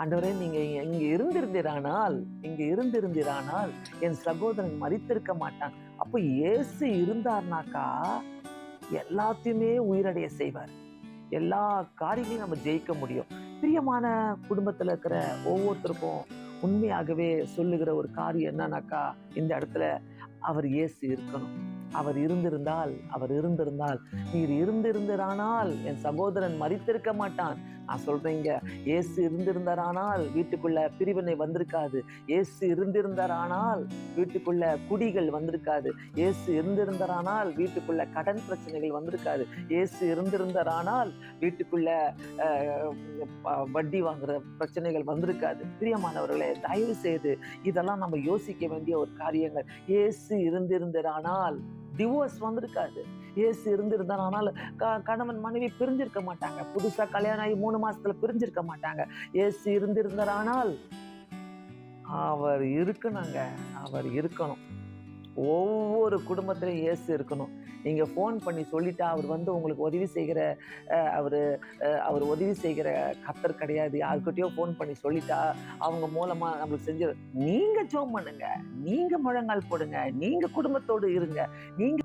ஆண்டவரே, நீங்க இங்க இருந்திருந்தீரானால் என் சகோதரன் மரித்திருக்க மாட்டான். அப்ப இயேசு இருந்தார்னாக்கா எல்லாத்தையுமே உயிரடைய செய்வார். எல்லா காரியங்களையும் நம்ம ஜெயிக்க முடியும். பிரியமான குடும்பத்துல இருக்கிற ஒவ்வொருத்தருக்கும் உண்மையாகவே சொல்லுகிற ஒரு காரியம் என்னன்னாக்கா, இந்த இடத்துல அவர் இயேசு இருக்கணும். அவர் இருந்திருந்தால் நீர் இருந்திருந்தானால் என் சகோதரன் மரித்திருக்க மாட்டான். நான் சொல்றேங்க, இயேசு இருந்திருந்தாரானால் வீட்டுக்குள்ள பிரிவினை வந்திருக்காது. இயேசு இருந்திருந்தாரானால் வீட்டுக்குள்ள குடிகள் வந்திருக்காது. இயேசு இருந்திருந்தாரானால் வீட்டுக்குள்ள கடன் பிரச்சனைகள் வந்திருக்காது. இயேசு இருந்திருந்தாரானால் வீட்டுக்குள்ள வட்டி வாங்குற பிரச்சனைகள் வந்திருக்காது. பிரியமானவர்களே, தயவு செய்து இதெல்லாம் நம்ம யோசிக்க வேண்டிய ஒரு காரியங்கள். இயேசு இருந்திருந்தாரானால் டிவோர்ஸ் வந்திருக்காது. இயேசு இருந்திருந்தாரானால் கணவன் மனைவி பிரிஞ்சிருக்க மாட்டாங்க. புதுசா கல்யாணம் ஆகி 3 மாசத்துல பிரிஞ்சிருக்க மாட்டாங்க. இயேசு இருந்திருந்தாரானால் அவர் இருக்கணும். ஒவ்வொரு குடும்பத்திலையும் இயேசு இருக்கணும். நீங்க போன் பண்ணி சொல்லிட்டா அவர் உங்களுக்கு உதவி செய்கிற அவர் உதவி செய்கிற கர்த்தர் கிடையாது. யாருக்கிட்டயோ போன் பண்ணி சொல்லிட்டா அவங்க மூலமா நம்மளுக்கு நீங்க ஜெபம் பண்ணுங்க, நீங்க முழங்கால் போடுங்க, நீங்க குடும்பத்தோடு இருங்க, நீங்க